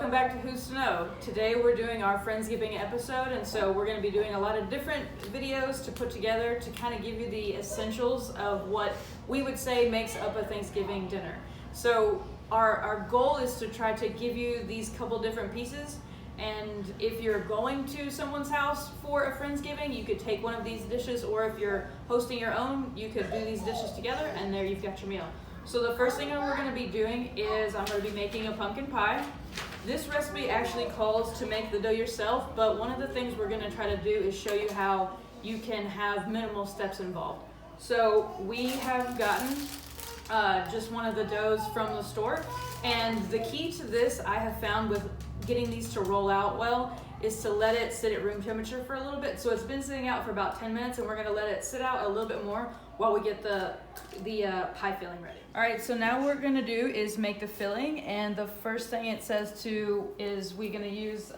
welcome back to Who's to Know. Today we're doing our Friendsgiving episode, and so we're going to be doing a lot of different videos to put together to kind of give you the essentials of what we would say makes up a Thanksgiving dinner. So our goal is to try to give you these couple different pieces, and if you're going to someone's house for a Friendsgiving, you could take one of these dishes, or if you're hosting your own, you could do these dishes together, and there you've got your meal. So the first thing we're going to be doing is I'm going to be making a pumpkin pie. This recipe actually calls to make the dough yourself, but one of the things we're going to try to do is show you how you can have minimal steps involved. So we have gotten just one of the doughs from the store, and the key to this I have found with getting these to roll out well is to let it sit at room temperature for a little bit. So it's been sitting out for about 10 minutes, and we're going to let it sit out a little bit more while we get the pie filling ready. All right, so now what we're going to do is make the filling, and the first thing it says to is we're going to use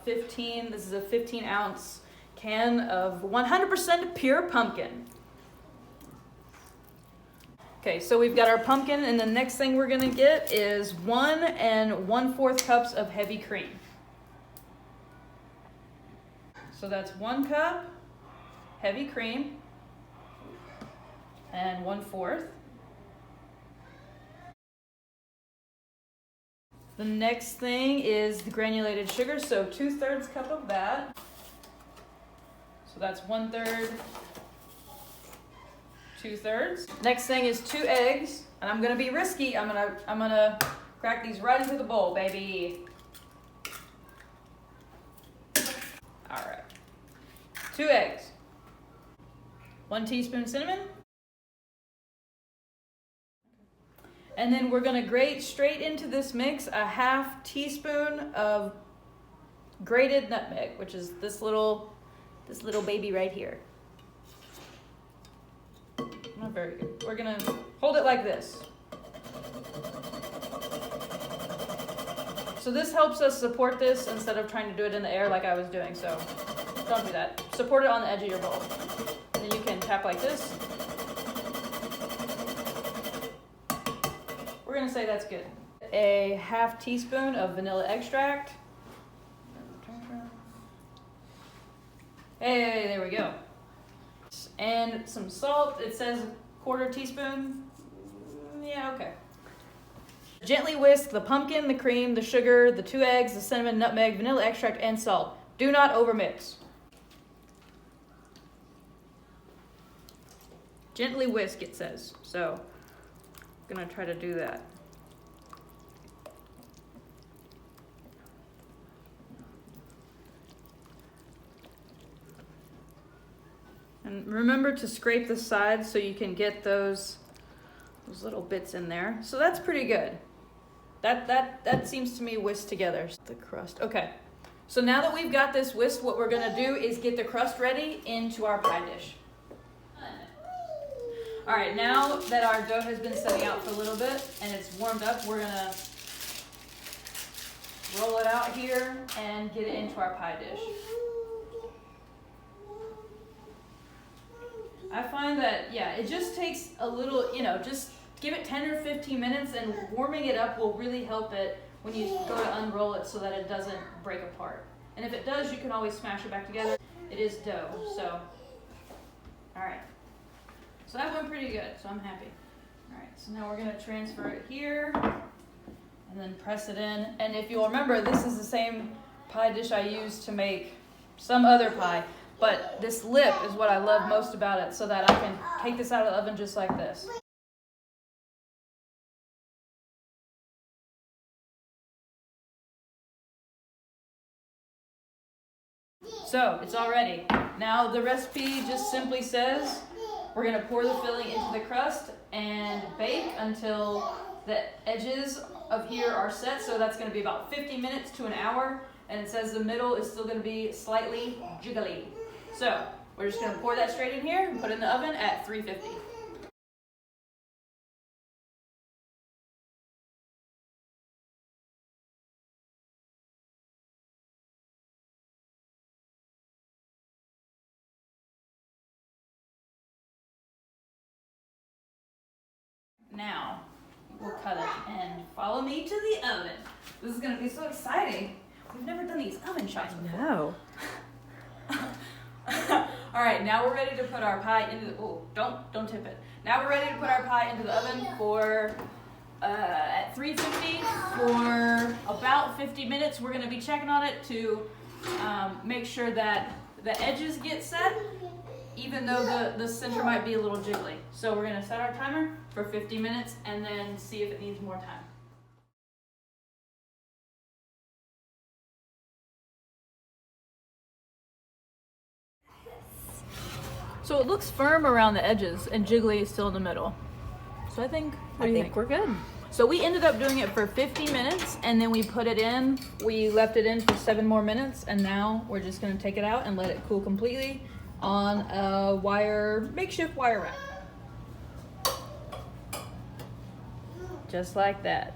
this is a 15-ounce can of 100% pure pumpkin. Okay, so we've got our pumpkin, and the next thing we're going to get is 1 1/4 cups of heavy cream. So that's 1 cup heavy cream and 1/4. The next thing is the granulated sugar, so 2/3 cup of that. So that's 1/3, 2/3. Next thing is 2 eggs, and I'm gonna be risky. I'm gonna crack these right into the bowl, baby. All right, 2 eggs, 1 teaspoon cinnamon. And then we're gonna grate straight into this mix a 1/2 teaspoon of grated nutmeg, which is this little baby right here. Not very good. We're gonna hold it like this. So this helps us support this instead of trying to do it in the air like I was doing, so don't do that. Support it on the edge of your bowl. And then you can tap like this. We're gonna say that's good. A 1/2 teaspoon of vanilla extract. Hey, there we go. And some salt. It says 1/4 teaspoon. Yeah, okay. Gently whisk the pumpkin, the cream, the sugar, the 2 eggs, the cinnamon, nutmeg, vanilla extract, and salt. Do not overmix. Gently whisk, it says. So I'm gonna try to do that. And remember to scrape the sides so you can get those little bits in there. So that's pretty good. That seems to me whisked together. The crust. Okay. So now that we've got this whisked, what we're gonna do is get the crust ready into our pie dish. All right, now that our dough has been setting out for a little bit and it's warmed up, we're gonna roll it out here and get it into our pie dish. I find that, yeah, it just takes a little, just give it 10 or 15 minutes, and warming it up will really help it when you go to unroll it so that it doesn't break apart. And if it does, you can always smash it back together. It is dough, so, all right. So that went pretty good, so I'm happy. All right, so now we're gonna transfer it here and then press it in. And if you'll remember, this is the same pie dish I used to make some other pie, but this lip is what I love most about it, so that I can take this out of the oven just like this. So it's all ready. Now the recipe just simply says we're gonna pour the filling into the crust and bake until the edges of here are set. So that's gonna be about 50 minutes to an hour. And it says the middle is still gonna be slightly jiggly. So we're just gonna pour that straight in here and put it in the oven at 350. Now we'll cut it and follow me to the oven. This is gonna be so exciting. We've never done these oven shots before. No. All right, now we're ready to put our pie into the, oh, don't tip it. Now we're ready to put our pie into the oven for, at 350 for about 50 minutes. We're gonna be checking on it to make sure that the edges get set, even though the center might be a little jiggly. So we're gonna set our timer for 50 minutes and then see if it needs more time. So it looks firm around the edges and jiggly still in the middle. So I think we're good. So we ended up doing it for 50 minutes and then we put it in. We left it in for 7 more minutes and now we're just gonna take it out and let it cool completely on a makeshift wire rack. Just like that.